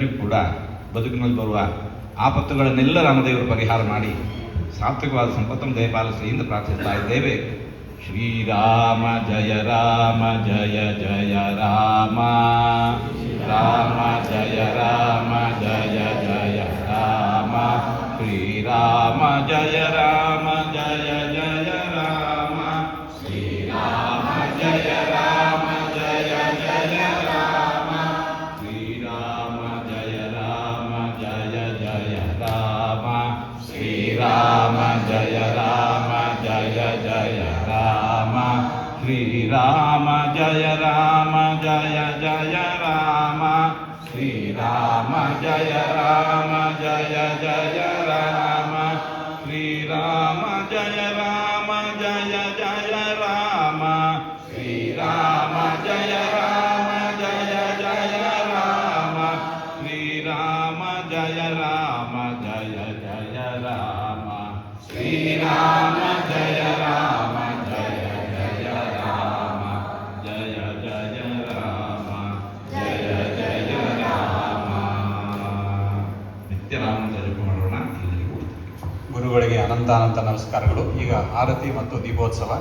ಕೂಡ ಬದುಕಿನಲ್ಲಿ ಬರುವ ಆಪತ್ತುಗಳನ್ನೆಲ್ಲ ರಾಮದೇವರು ಪರಿಹಾರ ಮಾಡಿ ಸಾತ್ವಿಕವಾದ ಸಂಪತ್ತನ್ನು ದಯಪಾಲಿಸಿ ಎಂದು ಪ್ರಾರ್ಥಿಸ್ತಾ ಇದ್ದೇವೆ. ಶ್ರೀರಾಮ ಜಯ ರಾಮ ಜಯ ಜಯ ರಾಮ, ರಾಮ ಜಯ ರಾಮ ಜಯ ಜಯ ರಾಮ, ಶ್ರೀರಾಮ ಜಯ ರಾಮ ಜಯ ಜಯ ರಾಮ, ಶ್ರೀರಾಮ ಜಯ ರಾಮ ಜಯ ಜಯ ರಾಮ, ಶ್ರೀರಾಮ ಜಯ ರಾಮ ಜಯ ಜಯ ರಾಮ, ಶ್ರೀರಾಮ ಜಯ ರಾಮ ಜಯ ಜಯ ರಾಮ, ಶ್ರೀರಾಮ ಜಯ ರಾಮ ಜಯ ಜಯ ರಾಮ, ಶ್ರೀರಾಮ ಜಯ ರಾಮ ಜಯ ಜಯ ರಾಮ, ಶ್ರೀರಾಮ ಜಯ ರಾಮ ಜಯ ಜಯ ರಾಮ, ಶ್ರೀರಾಮ ಜಯ ರಾಮ ಜಯ ಜಯ ರಾಮ, ಶ್ರೀರಾಮ ಜಯ ರಾಮ ಜಯ ಜಯ ರಾಮ, ಶ್ರೀರಾಮ ಜಯ ರಾಮ ಜಯ ಜಯ ರಾಮ, ಜಯ ಜಯ ರಾಮ ಜಯ ಜಯ ರಾಮ. ನಿತ್ಯನಾಮ ಜಪ ಮಾಡೋಣ. ಎಲ್ಲರಿಗೂ ಗುರುಗಳಿಗೆ ಅನಂತ ನಮಸ್ಕಾರಗಳು. ಈಗ ಆರತಿ ಮತ್ತು ದೀಪೋತ್ಸವ